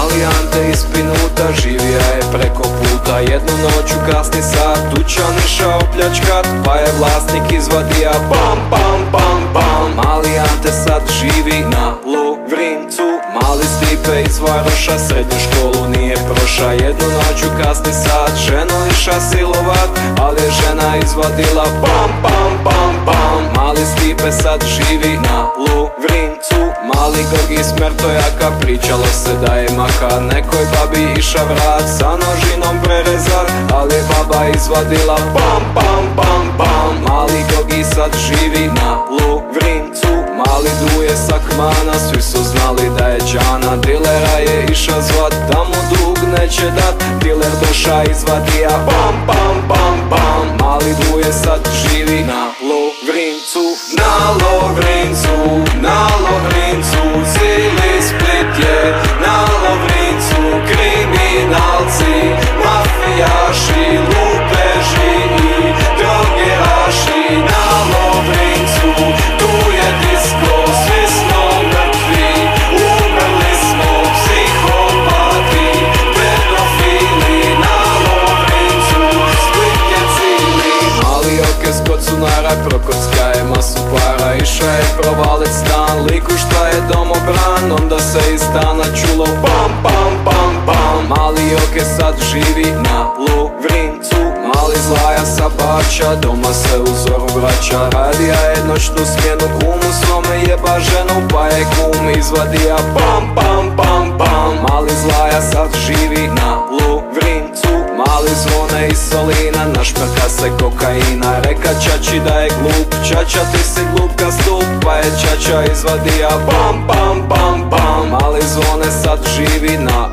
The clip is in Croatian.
Mali Ante ispinuta, živija je preko puta. Jednu noć u kasni sat dućan išao pljačkat, pa je vlasnik izvadija pam pam pam pam. Mali Ante sad živi na Lovrincu. Mali Stipe iz Varoša srednju školu nije proša. Jednu noć u kasni sat ženu iša silovat, ali je žena izvadila pam pam pam pam. Mali Stipe sad živi na Lovrincu. Mali Gogi smrtojaka, pričalo se da je maka. Nekoj babi iša vrat sa nožinom prerezat, ali je baba izvadila pam pam pam pam. Mali Gogi sad živi na Lovrincu. Mali Duje sa Kmana, svi su znali da je džana. Dilera je iša zvat, da mu dug neće dat. Diler doša izvadija pam pam pam pam. Mali Duje sad živi na Lovrincu. Na Lovrincu, na Lovrincu, cijeli Split je na Lovrincu. Kriminalci, mafijaši, lupeži i drogeraši. Na Lovrincu, tu je disko, svi smo mrtvi. Umrli smo psihopati, pedofili. Na Lovrincu, Split je cijeli. Mali Okes kod Sunara, prokocka je masu para. Iša je provalit stan, liku šta je domobran. Onda se iz stana čulo pam pam pam pam. Mali Okes sad živi na Lovrincu. Mali Zlaja sa Bača, doma se u zoru vraća. Radija je noćnu smjenu, kumu svome jeba ženu, pa je kum izvadija pam pam pam pam. Mali Zlaja sad živi na Lovrincu. Mali Zvone iz Solina, našmrka se kokaina. Reka čači da je glup, čača ti si glup ka stup, pa je čača izvadija pam pam pam pam. Mali Zvone sad živi na